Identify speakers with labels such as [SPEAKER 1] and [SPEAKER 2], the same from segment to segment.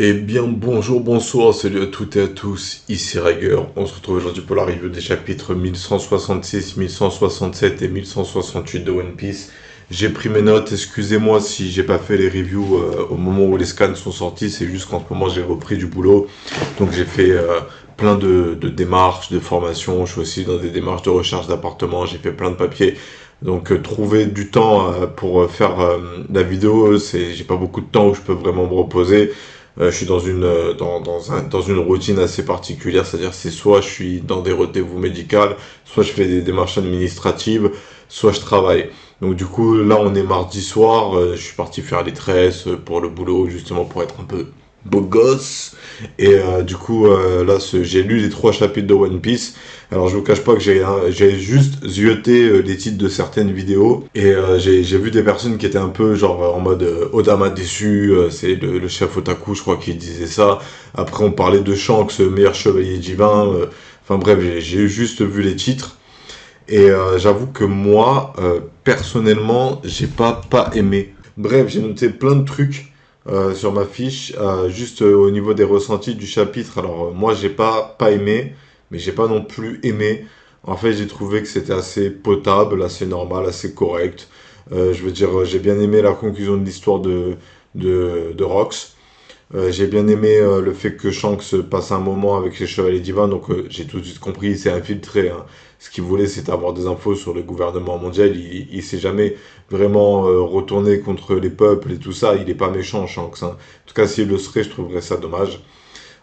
[SPEAKER 1] Eh bien, bonjour, bonsoir, salut à toutes et à tous, ici Rager. On se retrouve aujourd'hui pour la review des chapitres 1166, 1167 et 1168 de One Piece. J'ai pris mes notes, excusez-moi si j'ai pas fait les reviews au moment où les scans sont sortis, c'est juste qu'en ce moment j'ai repris du boulot. Donc j'ai fait plein de démarches, de formations, je suis aussi dans des démarches de recherche d'appartements, j'ai fait plein de papiers. Donc trouver du temps pour faire la vidéo, j'ai pas beaucoup de temps où je peux vraiment me reposer. Je suis dans une routine assez particulière, c'est-à-dire c'est soit je suis dans des rendez-vous médicaux, soit je fais des démarches administratives, soit je travaille. Donc du coup là on est mardi soir, je suis parti faire les tresses pour le boulot justement pour être un peu beau gosse. Et du coup j'ai lu les 3 chapitres de One Piece. Alors je vous cache pas que j'ai juste zioté les titres de certaines vidéos et j'ai vu des personnes qui étaient un peu genre en mode Odama déçu, c'est le chef otaku je crois qui disait ça. Après on parlait de Shanks, meilleur chevalier divin. Enfin bref, j'ai juste vu les titres et j'avoue que moi personnellement j'ai pas aimé. Bref, j'ai noté plein de trucs sur ma fiche, juste au niveau des ressentis du chapitre. Alors moi j'ai pas aimé, mais j'ai pas non plus aimé. En fait, j'ai trouvé que c'était assez potable, assez normal, assez correct. Je veux dire, j'ai bien aimé la conclusion de l'histoire de Rox. J'ai bien aimé le fait que Shanks passe un moment avec les Chevaliers Divins, donc j'ai tout de suite compris, il s'est infiltré, hein. Ce qu'il voulait, c'était avoir des infos sur le gouvernement mondial. Il s'est jamais vraiment retourné contre les peuples et tout ça. Il est pas méchant, Shanks, hein. En tout cas, s'il le serait, je trouverais ça dommage.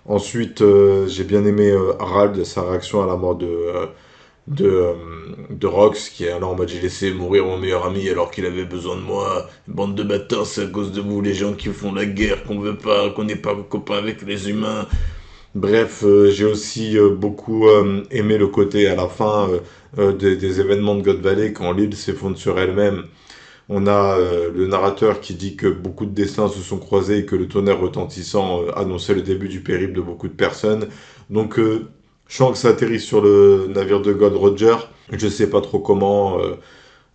[SPEAKER 1] Ensuite, j'ai bien aimé Harald, sa réaction à la mort de, euh, de Rox, qui est là en mode j'ai laissé mourir mon meilleur ami alors qu'il avait besoin de moi. Bande de bâtards, c'est à cause de vous, les gens qui font la guerre, qu'on veut pas, qu'on n'est pas copains avec les humains. Bref, j'ai aussi beaucoup aimé le côté à la fin des événements de God Valley quand l'île s'effondre sur elle-même. On a le narrateur qui dit que beaucoup de destins se sont croisés et que le tonnerre retentissant annonçait le début du périple de beaucoup de personnes. Donc, Shanks atterrit sur le navire de God Roger. Je sais pas trop comment.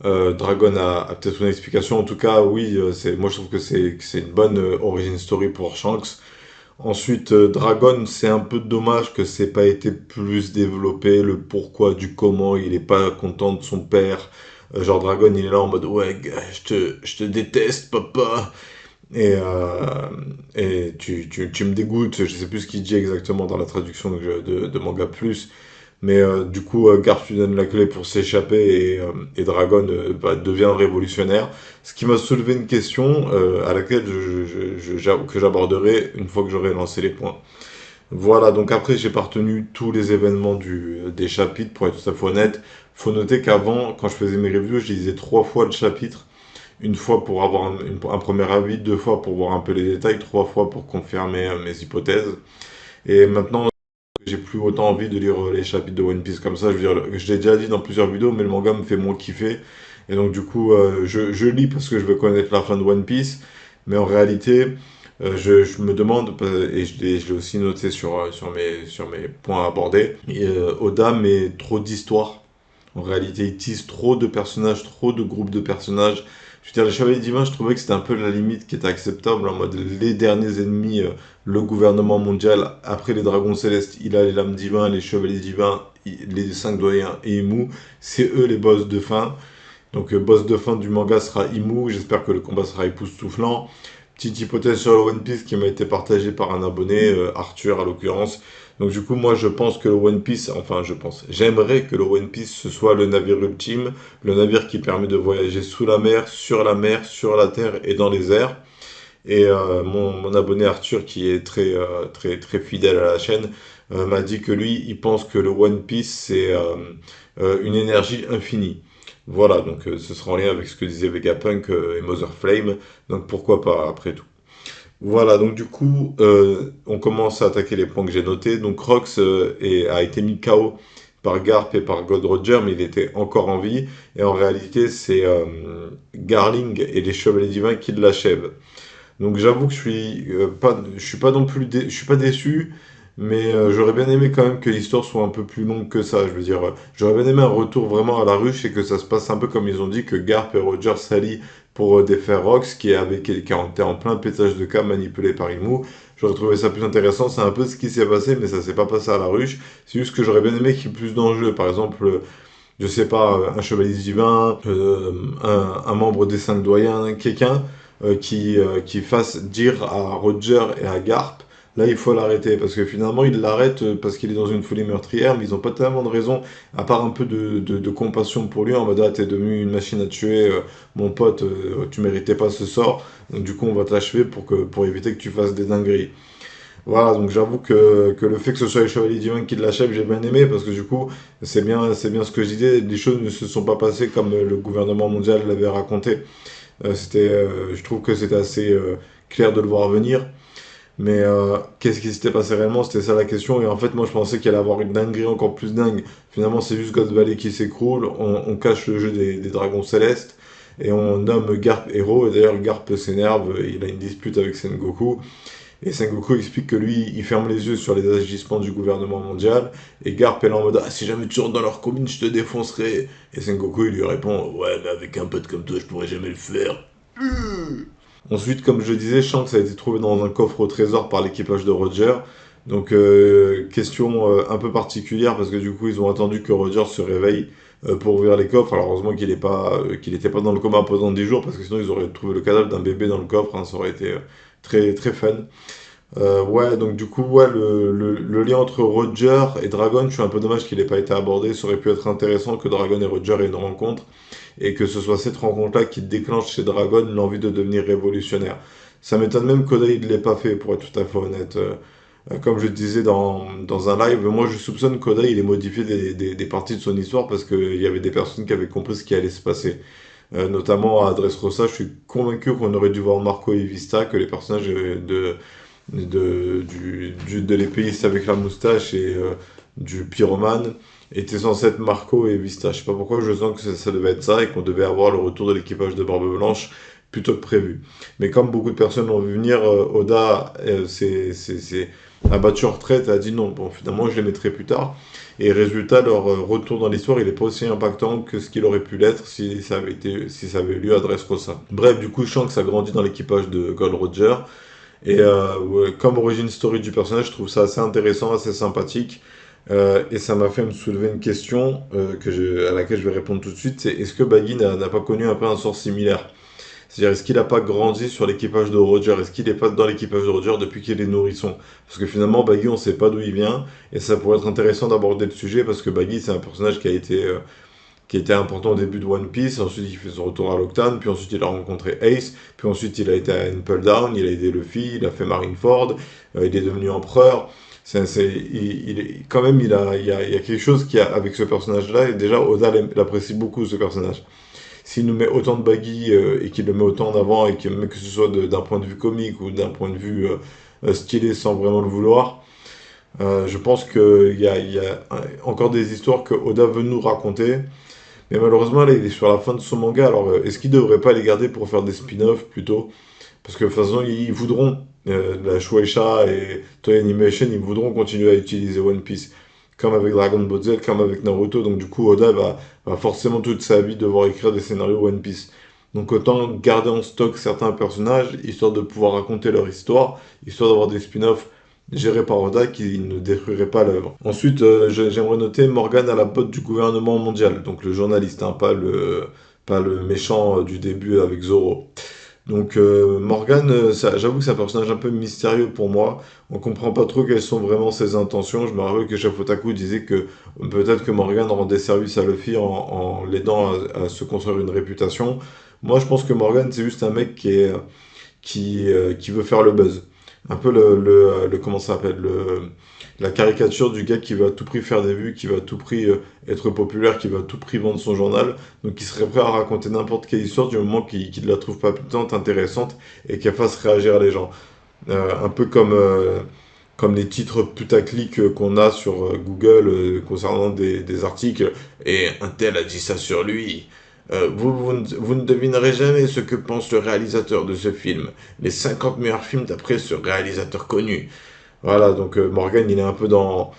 [SPEAKER 1] Dragon a peut-être une explication. En tout cas, oui, moi je trouve que c'est une bonne origin story pour Shanks. Ensuite, Dragon, c'est un peu dommage que c'est pas été plus développé, le pourquoi du comment, il est pas content de son père. Genre Dragon, il est là en mode ouais, gars, je te déteste, papa. Et, tu me dégoûtes, je sais plus ce qu'il dit exactement dans la traduction de Manga Plus. Mais du coup, Garp lui donne la clé pour s'échapper et Dragon devient révolutionnaire. Ce qui m'a soulevé une question à laquelle que j'aborderai une fois que j'aurai lancé les points. Voilà, donc après j'ai partenu tous les événements des chapitres pour être tout à fait honnête. Faut noter qu'avant, quand je faisais mes reviews, je lisais 3 fois le chapitre. Une fois pour avoir un premier avis, 2 fois pour voir un peu les détails, 3 fois pour confirmer mes hypothèses. Et maintenant, j'ai plus autant envie de lire les chapitres de One Piece comme ça. Je veux dire, je l'ai déjà dit dans plusieurs vidéos, mais le manga me fait moins kiffer. Et donc, du coup, je lis parce que je veux connaître la fin de One Piece. Mais en réalité, je me demande, et je l'ai aussi noté sur mes points abordés, et, Oda met trop d'histoires. En réalité, il tease trop de personnages, trop de groupes de personnages. Je veux dire, les Chevaliers Divins, je trouvais que c'était un peu la limite qui était acceptable, en mode les derniers ennemis, le gouvernement mondial, après les dragons célestes, il a les lames divins, les chevaliers divins, les 5 doyens et Imu, c'est eux les boss de fin. Donc, boss de fin du manga sera Imu, j'espère que le combat sera époustouflant. Petite hypothèse sur le One Piece qui m'a été partagée par un abonné, Arthur à l'occurrence. Donc du coup, moi je pense que le One Piece, enfin je pense, j'aimerais que le One Piece ce soit le navire ultime, le navire qui permet de voyager sous la mer, sur la terre et dans les airs. Et mon abonné Arthur, qui est très fidèle à la chaîne, m'a dit que lui, il pense que le One Piece, c'est une énergie infinie. Voilà, donc ce sera en lien avec ce que disait Vegapunk et Mother Flame, donc pourquoi pas, après tout. Voilà, donc du coup, on commence à attaquer les points que j'ai notés. Donc Rox a été mis KO par Garp et par God Roger, mais il était encore en vie. Et en réalité, c'est Garling et les Chevaliers Divins qui l'achèvent. Donc j'avoue que je suis pas non plus, je suis pas déçu, mais j'aurais bien aimé quand même que l'histoire soit un peu plus longue que ça. Je veux dire, j'aurais bien aimé un retour vraiment à la ruche et que ça se passe un peu comme ils ont dit que Garp et Roger s'allient pour défaire Rox, qui était en plein pétage de câble manipulé par Imu. j'aurais trouvé ça plus intéressant. C'est un peu ce qui s'est passé, mais ça s'est pas passé à la ruche. C'est juste que j'aurais bien aimé qu'il y ait plus d'enjeux. Par exemple, je sais pas, un chevalier divin, un membre des cinq doyens, quelqu'un qui fasse dire à Roger et à Garp, là il faut l'arrêter, parce que finalement il l'arrête parce qu'il est dans une folie meurtrière, mais ils n'ont pas tellement de raison, à part un peu de compassion pour lui, en mode ah t'es devenu une machine à tuer, mon pote, tu méritais pas ce sort, donc du coup on va t'achever pour éviter que tu fasses des dingueries. Voilà, donc j'avoue que le fait que ce soit les Chevaliers Divins qui l'achèvent, j'ai bien aimé, parce que du coup, c'est bien ce que je disais, les choses ne se sont pas passées comme le gouvernement mondial l'avait raconté. Je trouve que c'était assez clair de le voir venir, mais qu'est-ce qui s'était passé réellement, c'était ça la question, et en fait, moi je pensais qu'il allait avoir une dinguerie encore plus dingue. Finalement, c'est juste God Valley qui s'écroule, on cache le jeu des dragons célestes, et on nomme Garp héros, et d'ailleurs Garp s'énerve, il a une dispute avec Sengoku, et Sengoku explique que lui, il ferme les yeux sur les agissements du gouvernement mondial. Et Garp est là en mode ah, si jamais tu rentres dans leur commune, je te défoncerai. Et Sengoku, il lui répond ouais, mais avec un pote comme toi, je pourrais jamais le faire. Ensuite, comme je disais, Shanks a été trouvé dans un coffre au trésor par l'équipage de Roger. Donc, question un peu particulière parce que du coup, ils ont attendu que Roger se réveille pour ouvrir les coffres. Alors, heureusement qu'il n'était pas dans le coma pendant 10 jours parce que sinon, ils auraient trouvé le cadavre d'un bébé dans le coffre. Hein, ça aurait été très, très fun. Ouais, donc du coup, ouais, le lien entre Roger et Dragon, je suis un peu dommage qu'il n'ait pas été abordé. Ça aurait pu être intéressant que Dragon et Roger aient une rencontre et que ce soit cette rencontre-là qui déclenche chez Dragon l'envie de devenir révolutionnaire. Ça m'étonne même qu'Oda ne l'ait pas fait, pour être tout à fait honnête. Comme je disais dans un live, moi je soupçonne qu'Oda il ait modifié des parties de son histoire parce qu'il y avait des personnes qui avaient compris ce qui allait se passer. Notamment à Dressrosa, je suis convaincu qu'on aurait dû voir Marco et Vista, que les personnages de l'épéiste avec la moustache et du pyromane était censé être Marco et Vista. Je sais pas pourquoi je sens que ça devait être ça et qu'on devait avoir le retour de l'équipage de Barbe Blanche plutôt que prévu. Mais comme beaucoup de personnes l'ont vu venir, Oda c'est abattu en retraite et a dit non, bon finalement je les mettrai plus tard. Et résultat, leur retour dans l'histoire, il est pas aussi impactant que ce qu'il aurait pu l'être si ça avait eu lieu à Dressrosa. Bref, du coup, Shanks a grandi dans l'équipage de Gold Roger. Et ouais, comme origine story du personnage, je trouve ça assez intéressant, assez sympathique. Et ça m'a fait me soulever une question à laquelle je vais répondre tout de suite. C'est est-ce que Baggy n'a pas connu un peu un sort similaire? C'est-à-dire, est-ce qu'il n'a pas grandi sur l'équipage de Roger? Est-ce qu'il n'est pas dans l'équipage de Roger depuis qu'il est nourrisson? Parce que finalement, Baggy, on ne sait pas d'où il vient. Et ça pourrait être intéressant d'aborder le sujet parce que Baggy, c'est un personnage qui était important au début de One Piece, ensuite il fait son retour à l'Octane, puis ensuite il a rencontré Ace, puis ensuite il a été à Impel Down, il a aidé Luffy, il a fait Marineford, il est devenu empereur. Quand même, il y a quelque chose avec ce personnage-là, et déjà Oda l'apprécie beaucoup ce personnage. S'il nous met autant de Baggy et qu'il le met autant en avant, et que ce soit d'un point de vue comique ou d'un point de vue stylé sans vraiment le vouloir, je pense qu'il y a encore des histoires que Oda veut nous raconter, mais malheureusement, là, il est sur la fin de son manga. Alors, est-ce qu'il ne devrait pas les garder pour faire des spin-offs plutôt? Parce que de toute façon, ils voudront, la Shueisha et Toei Animation, ils voudront continuer à utiliser One Piece. Comme avec Dragon Ball Z, comme avec Naruto. Donc, du coup, Oda va forcément toute sa vie devoir écrire des scénarios One Piece. Donc, autant garder en stock certains personnages, histoire de pouvoir raconter leur histoire, histoire d'avoir des spin-offs géré par Oda qui ne détruirait pas l'œuvre. Ensuite, j'aimerais noter Morgan à la botte du gouvernement mondial, donc le journaliste, hein, pas le méchant du début avec Zoro. Donc Morgan, j'avoue que c'est un personnage un peu mystérieux pour moi. On comprend pas trop quelles sont vraiment ses intentions. Je me rappelle que Chef Otaku disait que peut-être que Morgan rendait service à Luffy en l'aidant à se construire une réputation. Moi, je pense que Morgan, c'est juste un mec qui veut faire le buzz. Un peu comment ça s'appelle, la caricature du gars qui va à tout prix faire des vues, qui va à tout prix être populaire, qui va à tout prix vendre son journal, donc qui serait prêt à raconter n'importe quelle histoire du moment qu'il ne la trouve pas puissante, intéressante et qu'elle fasse réagir les gens. Un peu comme les titres putaclic qu'on a sur Google concernant des articles, et un tel a dit ça sur lui. Vous ne devinerez jamais ce que pense le réalisateur de ce film. Les 50 meilleurs films d'après ce réalisateur connu. Voilà, donc Morgan, il est un peu dans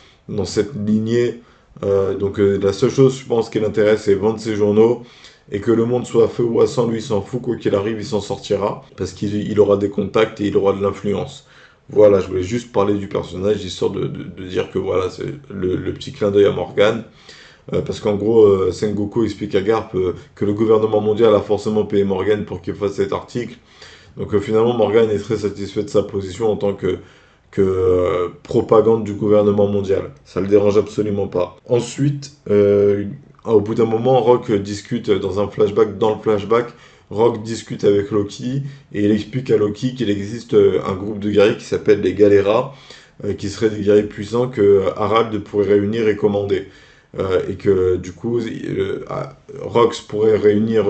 [SPEAKER 1] cette lignée. Donc la seule chose, je pense, qui l'intéresse, c'est vendre ses journaux. Et que le monde soit à feu ou à sang, lui, il s'en fout. Quoi qu'il arrive, il s'en sortira. Parce qu'il aura des contacts et il aura de l'influence. Voilà, je voulais juste parler du personnage, histoire de dire que voilà, c'est le petit clin d'œil à Morgan. Parce qu'en gros, Sengoku explique à Garp que le gouvernement mondial a forcément payé Morgan pour qu'il fasse cet article. Donc finalement, Morgan est très satisfait de sa position en tant que propagande du gouvernement mondial. Ça le dérange absolument pas. Ensuite, au bout d'un moment, Rock discute dans un flashback. Dans le flashback, Rock discute avec Loki et il explique à Loki qu'il existe un groupe de guerriers qui s'appelle les Galera, qui seraient des guerriers puissants que Harald pourrait réunir et commander. Et que du coup, Rox pourrait réunir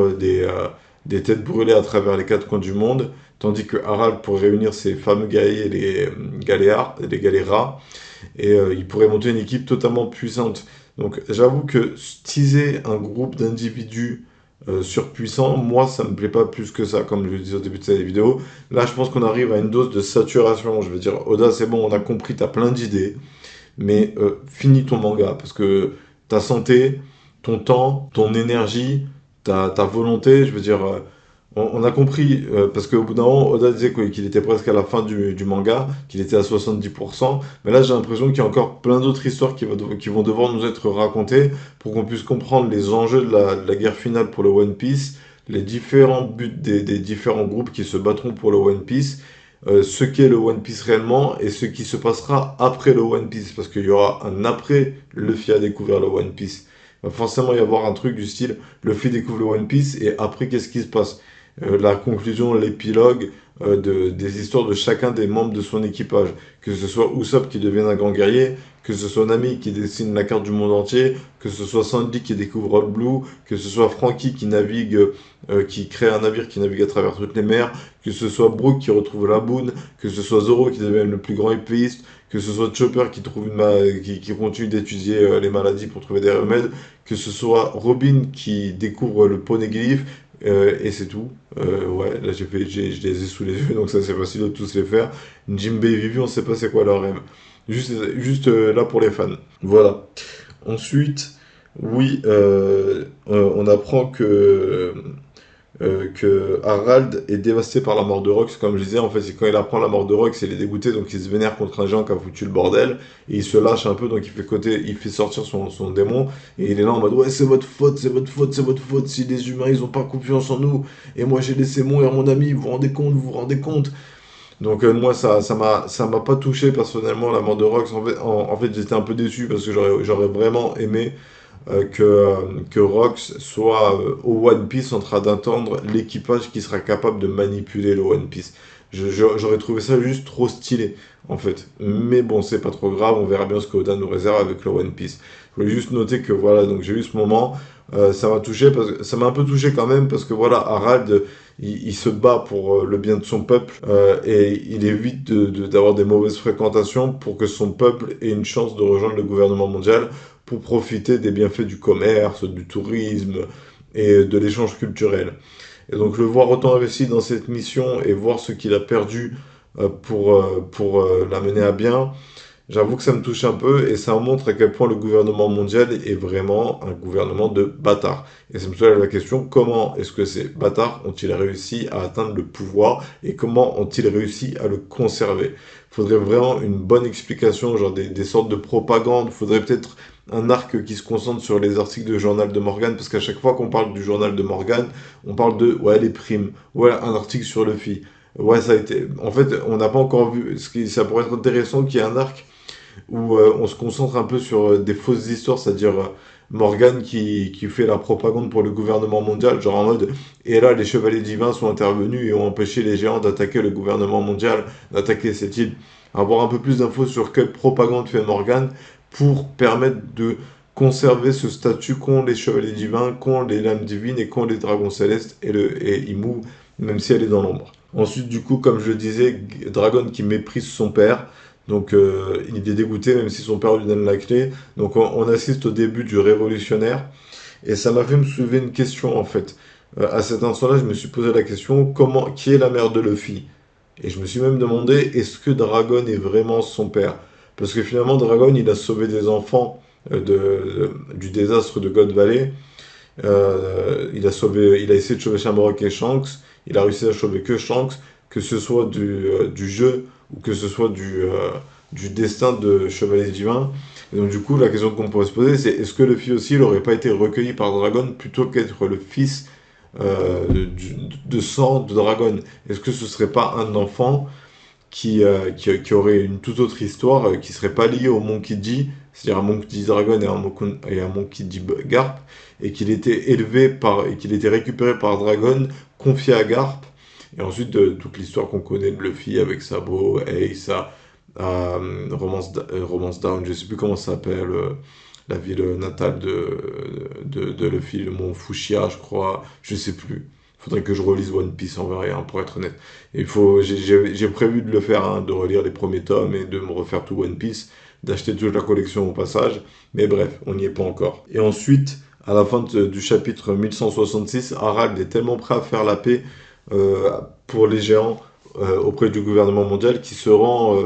[SPEAKER 1] des têtes brûlées à travers les quatre coins du monde, tandis que Harald pourrait réunir ses fameux guerriers, les Galéras, et il pourrait monter une équipe totalement puissante. Donc j'avoue que teaser un groupe d'individus surpuissants, moi ça me plaît pas plus que ça, comme je le disais au début de cette vidéo. Là je pense qu'on arrive à une dose de saturation. Je veux dire, Oda c'est bon, on a compris, t'as plein d'idées, mais finis ton manga, parce que ta santé, ton temps, ton énergie, ta volonté, je veux dire, on a compris, parce qu'au bout d'un moment, Oda disait qu'il était presque à la fin du manga, qu'il était à 70%, mais là j'ai l'impression qu'il y a encore plein d'autres histoires qui vont devoir nous être racontées pour qu'on puisse comprendre les enjeux de la guerre finale pour le One Piece, les différents buts des différents groupes qui se battront pour le One Piece, ce qu'est le One Piece réellement et ce qui se passera après le One Piece, parce qu'il y aura un après Luffy a découvert le One Piece. Il va forcément y avoir un truc du style Luffy découvre le One Piece et après qu'est-ce qui se passe? La conclusion, l'épilogue des histoires de chacun des membres de son équipage. Que ce soit Usopp qui devienne un grand guerrier, que ce soit Nami qui dessine la carte du monde entier, que ce soit Sandy qui découvre All Blue, que ce soit Franky qui navigue, qui crée un navire qui navigue à travers toutes les mers, que ce soit Brook qui retrouve la Boone, que ce soit Zoro qui devient le plus grand épéiste, que ce soit Chopper qui trouve qui continue d'étudier les maladies pour trouver des remèdes, que ce soit Robin qui découvre le poneglyph, et c'est tout. Ouais, là je les ai sous les yeux, donc ça c'est facile de tous les faire. Jinbei et Vivi, on sait pas c'est quoi leur rêve. Juste là pour les fans. Voilà. Ensuite, oui, on apprend que Harald est dévasté par la mort de Rox, comme je disais, en fait, c'est quand il apprend la mort de Rox, il est dégoûté, donc il se vénère contre un géant qui a foutu le bordel, et il se lâche un peu, donc il fait sortir son démon, et il est là en mode, ouais, c'est votre faute, c'est votre faute, c'est votre faute, si les humains, ils ont pas confiance en nous, et moi j'ai laissé mourir mon ami, vous vous rendez compte, vous vous rendez compte. Donc moi, ça m'a pas touché personnellement, la mort de Rox, en fait j'étais un peu déçu, parce que j'aurais vraiment aimé que Rox soit au One Piece en train d'attendre l'équipage qui sera capable de manipuler le One Piece. J'aurais trouvé ça juste trop stylé, en fait. Mais bon, c'est pas trop grave, on verra bien ce que Oda nous réserve avec le One Piece. Je voulais juste noter que voilà, donc j'ai eu ce moment, ça m'a touché, ça m'a un peu touché quand même, parce que voilà, Harald, il se bat pour le bien de son peuple, et il évite d'avoir des mauvaises fréquentations pour que son peuple ait une chance de rejoindre le gouvernement mondial pour profiter des bienfaits du commerce, du tourisme et de l'échange culturel. Et donc le voir autant investi dans cette mission et voir ce qu'il a perdu pour la mener à bien, j'avoue que ça me touche un peu et ça montre à quel point le gouvernement mondial est vraiment un gouvernement de bâtards. Et ça me soulève la question, comment est-ce que ces bâtards ont-ils réussi à atteindre le pouvoir et comment ont-ils réussi à le conserver? Il faudrait vraiment une bonne explication, genre des sortes de propagande, il faudrait peut-être un arc qui se concentre sur les articles de journal de Morgan, parce qu'à chaque fois qu'on parle du journal de Morgan, on parle de, ouais, les primes, ouais, un article sur Luffy. Ouais, ça a été. En fait, on n'a pas encore vu. Ça pourrait être intéressant qu'il y ait un arc où on se concentre un peu sur des fausses histoires, c'est-à-dire Morgan qui fait la propagande pour le gouvernement mondial, genre en mode, et là les chevaliers divins sont intervenus et ont empêché les géants d'attaquer le gouvernement mondial, d'attaquer cette île. Avoir un peu plus d'infos sur quelle propagande fait Morgan pour permettre de conserver ce statut qu'ont les chevaliers divins, qu'ont les lames divines et qu'ont les dragons célestes et Imu, même si elle est dans l'ombre. Ensuite, du coup, comme je le disais, Dragon qui méprise son père, donc il est dégoûté même si son père lui donne la clé. Donc on assiste au début du révolutionnaire. Et ça m'a fait me soulever une question en fait. À cet instant-là, je me suis posé la question, qui est la mère de Luffy? Et je me suis même demandé, est-ce que Dragon est vraiment son père? Parce que finalement, Dragon, il a sauvé des enfants du désastre de God Valley. Il a essayé de sauver Shamrock et Shanks. Il a réussi à sauver que Shanks, que ce soit du jeu ou que ce soit du destin de Chevalier Divin. Et donc du coup, la question qu'on pourrait se poser, c'est est-ce que Luffy aussi, il n'aurait pas été recueilli par Dragon plutôt qu'être le fils de sang de Dragon? Est-ce que ce serait pas un enfant qui aurait une toute autre histoire, qui serait pas lié au Monkey D, c'est-à-dire un Monkey D Dragon et un Monkey D Garp, et qu'il était et qu'il était récupéré par Dragon, confié à Garp, et ensuite toute l'histoire qu'on connaît de Luffy avec Sabo, Ace, Romance Down, je sais plus comment ça s'appelle, la ville natale de Luffy, le mont Fushia, je crois, je sais plus. Faudrait que je relise One Piece en vrai, hein, pour être honnête. J'ai prévu de le faire, hein, de relire les premiers tomes et de me refaire tout One Piece, d'acheter toute la collection au passage. Mais bref, on n'y est pas encore. Et ensuite, à la fin du chapitre 1166, Harald est tellement prêt à faire la paix euh, pour les géants auprès du gouvernement mondial qui se rend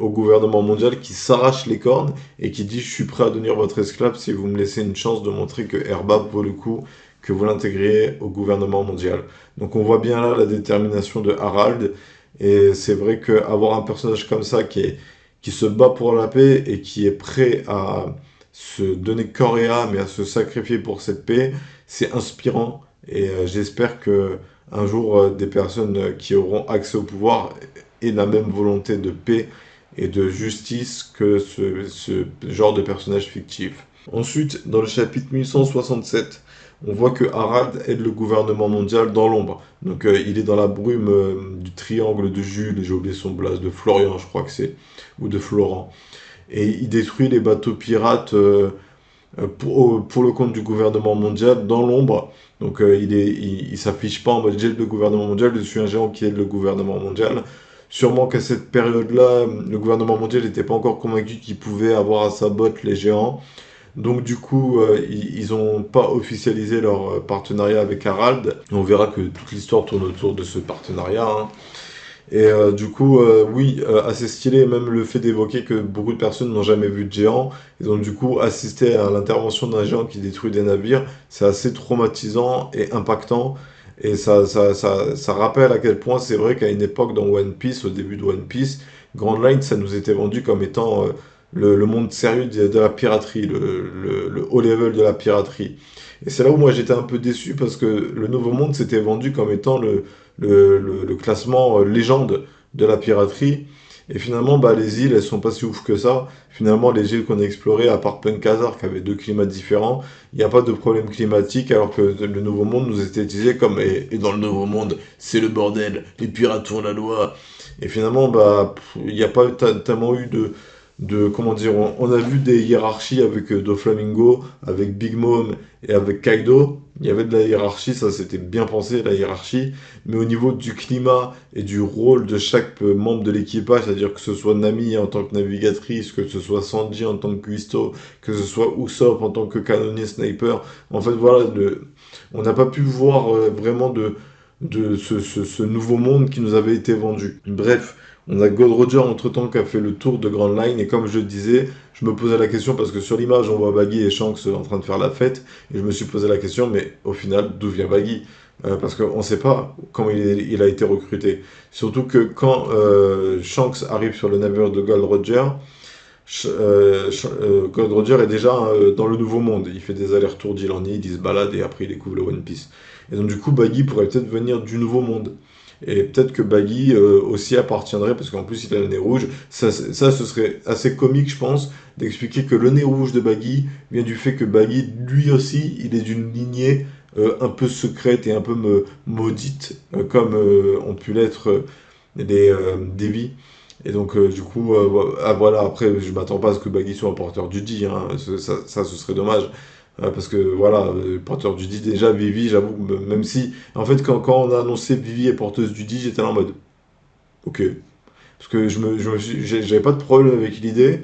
[SPEAKER 1] au gouvernement mondial, qui s'arrache les cornes et qui dit je suis prêt à devenir votre esclave si vous me laissez une chance de montrer que Herba vaut le coup, que vous l'intégriez au gouvernement mondial. Donc on voit bien là la détermination de Harald, et c'est vrai qu'avoir un personnage comme ça qui se bat pour la paix et qui est prêt à se donner corps et âme et à se sacrifier pour cette paix, c'est inspirant, et j'espère que un jour des personnes qui auront accès au pouvoir aient la même volonté de paix et de justice que ce genre de personnage fictif. Ensuite, dans le chapitre 1167, on voit que Harald aide le gouvernement mondial dans l'ombre. Donc il est dans la brume du triangle de Jules, j'ai oublié son blaze, de Florian je crois que c'est, ou de Florent. Et il détruit les bateaux pirates pour le compte du gouvernement mondial dans l'ombre. Donc il s'affiche pas en mode j'aide le gouvernement mondial, je suis un géant qui aide le gouvernement mondial. Sûrement qu'à cette période-là, le gouvernement mondial n'était pas encore convaincu qu'il pouvait avoir à sa botte les géants. Donc du coup, ils n'ont pas officialisé leur partenariat avec Harald. On verra que toute l'histoire tourne autour de ce partenariat, hein. Et du coup, oui, assez stylé, même le fait d'évoquer que beaucoup de personnes n'ont jamais vu de géant. Ils ont du coup assisté à l'intervention d'un géant qui détruit des navires. C'est assez traumatisant et impactant. Et ça rappelle à quel point c'est vrai qu'à une époque dans One Piece, au début de One Piece, Grand Line, ça nous était vendu comme étant le monde sérieux de la piraterie, le haut level de la piraterie. Et c'est là où moi j'étais un peu déçu parce que le Nouveau Monde s'était vendu comme étant le classement légende de la piraterie. Et finalement, bah, les îles, elles sont pas si ouf que ça. Finalement, les îles qu'on a explorées, à part Pencasar, qui avait deux climats différents, il n'y a pas de problème climatique, alors que le Nouveau Monde nous était utilisé comme et dans le Nouveau Monde, c'est le bordel, les pirates font la loi. Et finalement, bah, il n'y a pas tellement eu comment dire, on a vu des hiérarchies avec Doflamingo, avec Big Mom et avec Kaido. Il y avait de la hiérarchie, ça c'était bien pensé, la hiérarchie. Mais au niveau du climat et du rôle de chaque membre de l'équipage, c'est-à-dire que ce soit Nami en tant que navigatrice, que ce soit Sanji en tant que cuistot, que ce soit Usopp en tant que canonnier sniper, en fait voilà, on n'a pas pu voir vraiment de ce nouveau monde qui nous avait été vendu. Bref, on a Gold Roger entre-temps qui a fait le tour de Grand Line, et comme je le disais, je me posais la question parce que sur l'image on voit Baggy et Shanks en train de faire la fête, et je me suis posé la question, mais au final, d'où vient Baggy? Parce qu'on ne sait pas comment il a été recruté. Surtout que quand Shanks arrive sur le navire de Gold Roger, Gold Roger est déjà dans le Nouveau Monde. Il fait des allers-retours d'île en île, il se balade et après il découvre le One Piece. Et donc du coup, Baggy pourrait peut-être venir du Nouveau Monde. Et peut-être que Baggy aussi appartiendrait, parce qu'en plus il a le nez rouge. Ça, ce serait assez comique, je pense, d'expliquer que le nez rouge de Baggy vient du fait que Baggy, lui aussi, il est d'une lignée un peu secrète et un peu maudite, comme ont pu l'être les Devi. Et donc, du coup, voilà, après, je m'attends pas à ce que Baggy soit un porteur du D, hein, ce serait dommage. Parce que voilà, porteur du D, déjà, Vivi, j'avoue, même si. En fait, quand on a annoncé Vivi est porteuse du D, j'étais là en mode. Ok. Parce que j'avais pas de problème avec l'idée,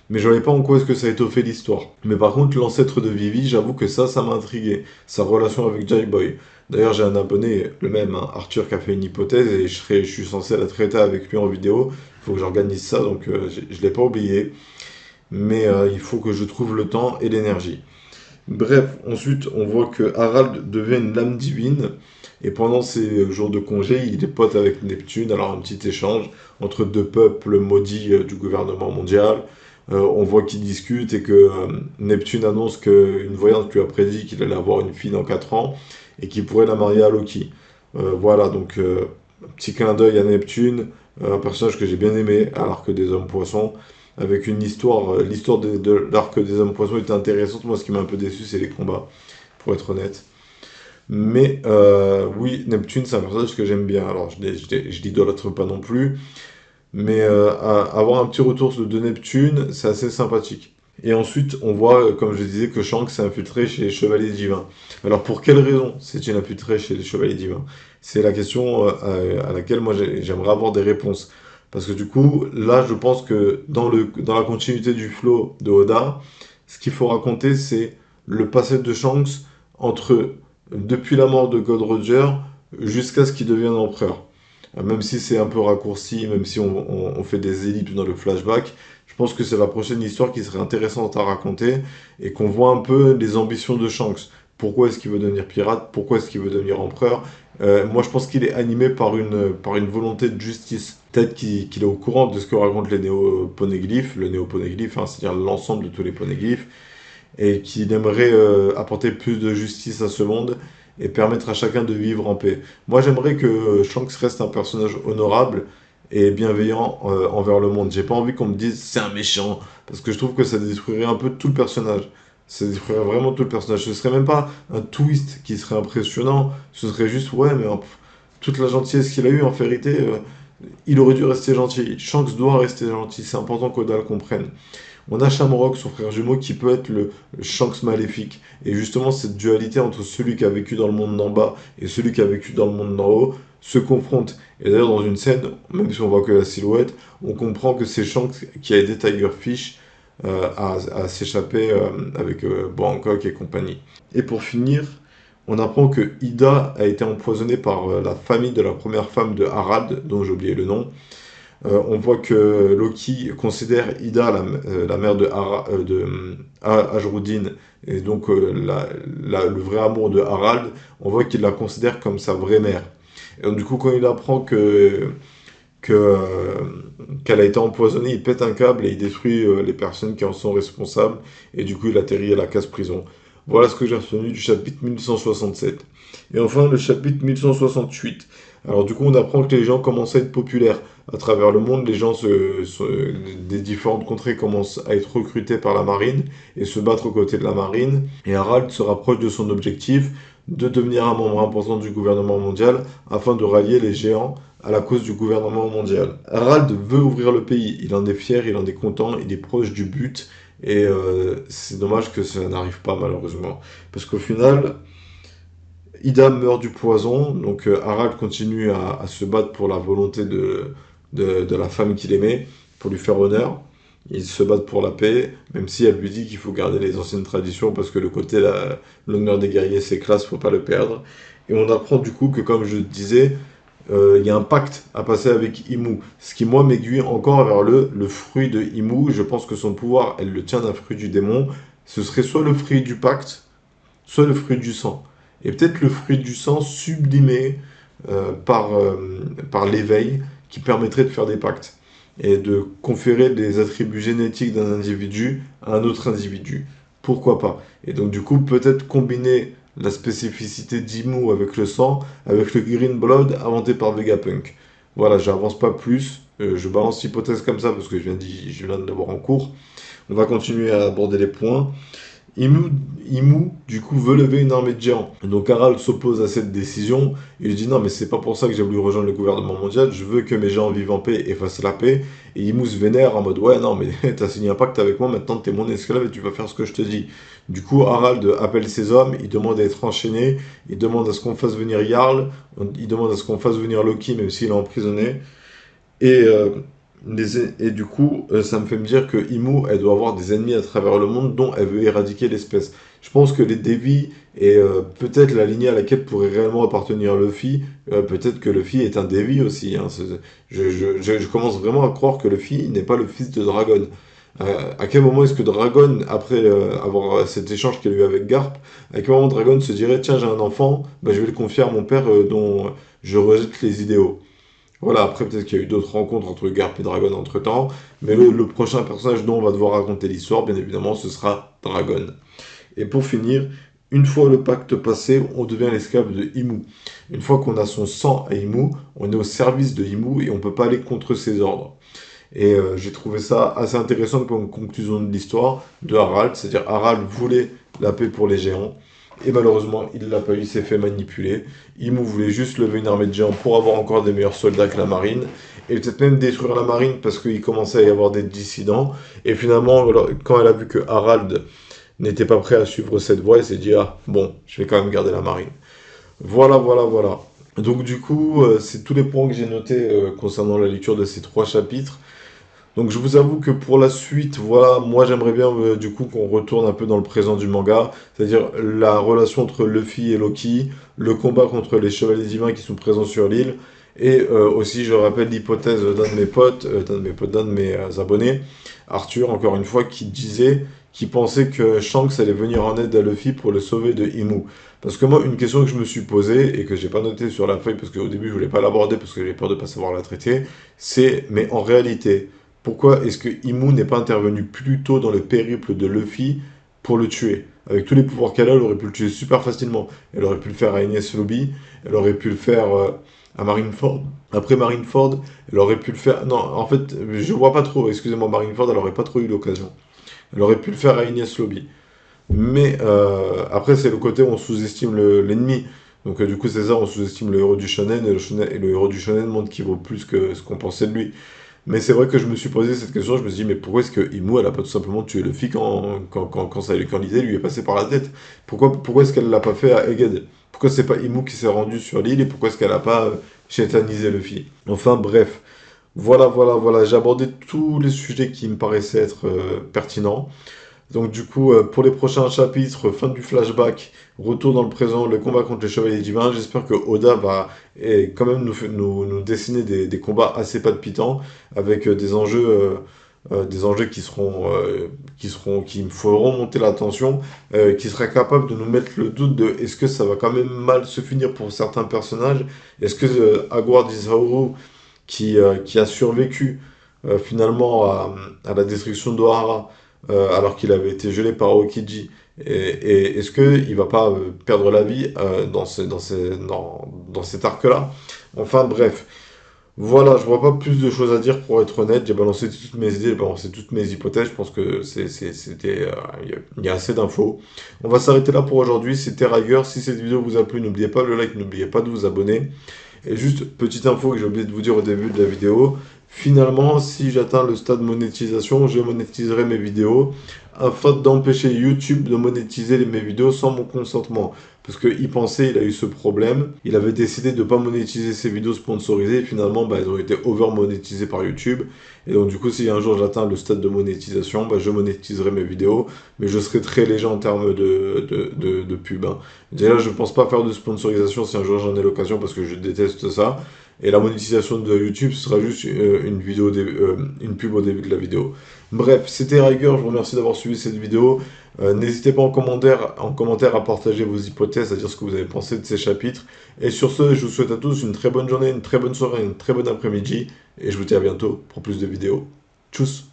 [SPEAKER 1] mais je voyais pas en quoi est-ce que ça étoffait l'histoire. Mais par contre, l'ancêtre de Vivi, j'avoue que ça m'a intrigué. Sa relation avec Jai Boy. D'ailleurs, j'ai un abonné, le même, hein, Arthur, qui a fait une hypothèse et je suis censé la traiter avec lui en vidéo. Il faut que j'organise ça, donc je l'ai pas oublié. Mais il faut que je trouve le temps et l'énergie. Bref, ensuite, on voit que Harald devient une lame divine Et pendant ces jours de congé, il est pote avec Neptune, alors un petit échange entre deux peuples maudits du gouvernement mondial. On voit qu'ils discutent et que Neptune annonce qu'une voyante lui a prédit qu'il allait avoir une fille dans 4 ans et qu'il pourrait la marier à Loki. Voilà, donc un petit clin d'œil à Neptune, un personnage que j'ai bien aimé à l'Arc des Hommes Poissons, avec une histoire. L'histoire de l'Arc des Hommes Poissons était intéressante. Moi, ce qui m'a un peu déçu, c'est les combats, pour être honnête. Mais oui, Neptune, c'est un personnage que j'aime bien. Alors, je l'idolâtre pas non plus, mais avoir un petit retour de Neptune, c'est assez sympathique. Et ensuite, on voit, comme je disais, que Shanks s'est infiltré chez les Chevaliers Divins. Alors, pour quelle raison s'est-il infiltré chez les Chevaliers Divins? C'est la question à laquelle moi j'aimerais avoir des réponses. Parce que du coup, là, je pense que dans la continuité du flow de Oda, ce qu'il faut raconter, c'est le passé de Shanks entre depuis la mort de Gold Roger jusqu'à ce qu'il devienne empereur. Même si c'est un peu raccourci, même si on fait des ellipses dans le flashback, je pense que c'est la prochaine histoire qui serait intéressante à raconter et qu'on voit un peu les ambitions de Shanks. Pourquoi est-ce qu'il veut devenir pirate? Pourquoi est-ce qu'il veut devenir empereur? Moi, je pense qu'il est animé par une volonté de justice. Peut-être qu'il est au courant de ce que racontent les néoponéglyphes, le néoponéglyphe, hein, c'est-à-dire l'ensemble de tous les ponéglyphes, et qu'il aimerait apporter plus de justice à ce monde et permettre à chacun de vivre en paix. Moi, j'aimerais que Shanks reste un personnage honorable et bienveillant envers le monde. J'ai pas envie qu'on me dise c'est un méchant, parce que je trouve que ça détruirait un peu tout le personnage. Ça détruirait vraiment tout le personnage. Ce serait même pas un twist qui serait impressionnant, ce serait juste ouais, mais toute la gentillesse qu'il a eue en vérité, il aurait dû rester gentil. Shanks doit rester gentil, c'est important qu'Oda le comprenne. On a Shamrock, son frère jumeau, qui peut être le Shanks maléfique. Et justement, cette dualité entre celui qui a vécu dans le monde d'en bas et celui qui a vécu dans le monde d'en haut se confrontent. Et d'ailleurs, dans une scène, même si on voit que la silhouette, on comprend que c'est Shanks qui a aidé Tigerfish à s'échapper avec Bangkok et compagnie. Et pour finir, on apprend que Ida a été empoisonnée par la famille de la première femme de Harald, dont j'ai oublié le nom. On voit que Loki considère Ida, la mère de Ajrudin, et donc le vrai amour de Harald, on voit qu'il la considère comme sa vraie mère. Et donc, du coup, quand il apprend qu'elle a été empoisonnée, il pète un câble et il détruit les personnes qui en sont responsables, et du coup, il atterrit à la casse-prison. Voilà ce que j'ai retenu du chapitre 1167. Et enfin, le chapitre 1168. Alors du coup, on apprend que les gens commencent à être populaires. À travers le monde, les gens des différentes contrées commencent à être recrutés par la marine et se battre aux côtés de la marine. Et Harald se rapproche de son objectif de devenir un membre important du gouvernement mondial afin de rallier les géants à la cause du gouvernement mondial. Harald veut ouvrir le pays, il en est fier, il en est content, il est proche du but et c'est dommage que ça n'arrive pas malheureusement. Parce qu'au final, Ida meurt du poison, donc Harald continue à se battre pour la volonté de la femme qu'il aimait, pour lui faire honneur. Ils se battent pour la paix, même si elle lui dit qu'il faut garder les anciennes traditions parce que le côté l'honneur des guerriers c'est classe, faut pas le perdre. Et on apprend du coup que comme je disais, il y a un pacte à passer avec Imu. Ce qui moi m'aiguille encore vers le fruit de Imu. Je pense que son pouvoir, elle le tient d'un fruit du démon. Ce serait soit le fruit du pacte, soit le fruit du sang. Et peut-être le fruit du sang sublimé par l'éveil qui permettrait de faire des pactes et de conférer des attributs génétiques d'un individu à un autre individu. Pourquoi pas? Et donc du coup, peut-être combiner la spécificité d'Imu avec le sang, avec le Green Blood inventé par Vegapunk. Voilà, j'avance pas plus, je balance l'hypothèse comme ça parce que je viens de l'avoir en cours. On va continuer à aborder les points. Imu, du coup, veut lever une armée de géants. Et donc Harald s'oppose à cette décision. Il dit non, mais c'est pas pour ça que j'ai voulu rejoindre le gouvernement mondial. Je veux que mes gens vivent en paix et fassent la paix. Et Imu se vénère en mode ouais, non, mais t'as signé un pacte avec moi, maintenant t'es mon esclave et tu vas faire ce que je te dis. Du coup, Harald appelle ses hommes, il demande à être enchaîné, il demande à ce qu'on fasse venir Jarl, il demande à ce qu'on fasse venir Loki, même s'il est emprisonné. Et et du coup, ça me fait me dire que Imu, elle doit avoir des ennemis à travers le monde dont elle veut éradiquer l'espèce. Je pense que les Devi et peut-être la lignée à laquelle pourrait réellement appartenir Luffy, peut-être que Luffy est un Devi aussi. Hein. Je commence vraiment à croire que Luffy n'est pas le fils de Dragon. À quel moment est-ce que Dragon, après avoir cet échange qu'il a eu avec Garp, à quel moment Dragon se dirait, tiens, j'ai un enfant, bah, je vais le confier à mon père dont je rejette les idéaux. Voilà, après peut-être qu'il y a eu d'autres rencontres entre Garp et Dragon entre-temps, mais le prochain personnage dont on va devoir raconter l'histoire, bien évidemment, ce sera Dragon. Et pour finir, une fois le pacte passé, on devient l'esclave de Imu. Une fois qu'on a son sang à Imu, on est au service de Imu et on ne peut pas aller contre ses ordres. Et j'ai trouvé ça assez intéressant comme conclusion de l'histoire de Harald, c'est-à-dire Harald voulait la paix pour les géants, et malheureusement il l'a pas eu, il s'est fait manipuler. Imu voulait juste lever une armée de géants pour avoir encore des meilleurs soldats que la marine, et peut-être même détruire la marine parce qu'il commençait à y avoir des dissidents, et finalement quand elle a vu que Harald n'était pas prêt à suivre cette voie, elle s'est dit ah bon, je vais quand même garder la marine. Voilà, voilà, voilà. Donc du coup, c'est tous les points que j'ai notés concernant la lecture de ces 3 chapitres. Donc je vous avoue que pour la suite, voilà, moi j'aimerais bien du coup qu'on retourne un peu dans le présent du manga, c'est-à-dire la relation entre Luffy et Loki, le combat contre les chevaliers divins qui sont présents sur l'île, et aussi je rappelle l'hypothèse d'un de mes potes, d'un de mes abonnés, Arthur encore une fois, qui pensait que Shanks allait venir en aide à Luffy pour le sauver de Imu. Parce que moi, une question que je me suis posée et que j'ai pas notée sur la feuille parce qu'au début je voulais pas l'aborder parce que j'ai peur de pas savoir la traiter, c'est mais en réalité pourquoi est-ce que Imu n'est pas intervenu plus tôt dans le périple de Luffy pour le tuer? Avec tous les pouvoirs qu'elle a, elle aurait pu le tuer super facilement. Elle aurait pu le faire à Enies Lobby, elle aurait pu le faire à Marineford. Après Marineford, elle aurait pu le faire... Non, en fait, je vois pas trop, excusez-moi, Marineford, elle aurait pas trop eu l'occasion. Elle aurait pu le faire à Enies Lobby. Mais après, c'est le côté où on sous-estime l'ennemi. Donc du coup, c'est ça, on sous-estime le héros du shonen, et le héros du shonen montre qu'il vaut plus que ce qu'on pensait de lui. Mais c'est vrai que je me suis posé cette question, je me suis dit, mais pourquoi est-ce que Imu, elle a pas tout simplement tué Luffy quand l'idée lui est passée par la tête? Pourquoi est-ce qu'elle l'a pas fait à Egghead? Pourquoi c'est pas Imu qui s'est rendu sur l'île et pourquoi est-ce qu'elle a pas chétanisé Luffy? Enfin bref, voilà, voilà, voilà, j'ai abordé tous les sujets qui me paraissaient être pertinents. Donc du coup, pour les prochains chapitres, fin du flashback, retour dans le présent, le combat contre les chevaliers divins, j'espère que Oda va quand même nous dessiner des combats assez palpitants, avec des enjeux qui me feront monter la tension, qui sera capable de nous mettre le doute de est-ce que ça va quand même mal se finir pour certains personnages, est-ce que Agward Isauru, qui a survécu finalement à la destruction d'Ohara, alors qu'il avait été gelé par Aokiji. Et est-ce qu'il va pas perdre la vie dans cet arc-là? Enfin bref, voilà, je vois pas plus de choses à dire pour être honnête. J'ai balancé toutes mes idées, j'ai balancé toutes mes hypothèses. Je pense que il y a assez d'infos. On va s'arrêter là pour aujourd'hui. C'était Riger. Si cette vidéo vous a plu, n'oubliez pas le like, n'oubliez pas de vous abonner. Et juste petite info que j'ai oublié de vous dire au début de la vidéo. Finalement, si j'atteins le stade monétisation, je monétiserai mes vidéos afin d'empêcher YouTube de monétiser mes vidéos sans mon consentement. Parce qu'il pensait, il a eu ce problème, il avait décidé de ne pas monétiser ses vidéos sponsorisées et finalement bah, elles ont été over monétisées par YouTube. Et donc du coup, si un jour j'atteins le stade de monétisation, bah, je monétiserai mes vidéos, mais je serai très léger en termes de pub. Hein. Déjà, je ne pense pas faire de sponsorisation si un jour j'en ai l'occasion parce que je déteste ça. Et la monétisation de YouTube, ce sera juste une pub au début de la vidéo. Bref, c'était Riger, je vous remercie d'avoir suivi cette vidéo. N'hésitez pas en commentaire à partager vos hypothèses, à dire ce que vous avez pensé de ces chapitres. Et sur ce, je vous souhaite à tous une très bonne journée, une très bonne soirée, une très bonne après-midi. Et je vous dis à bientôt pour plus de vidéos. Tchuss!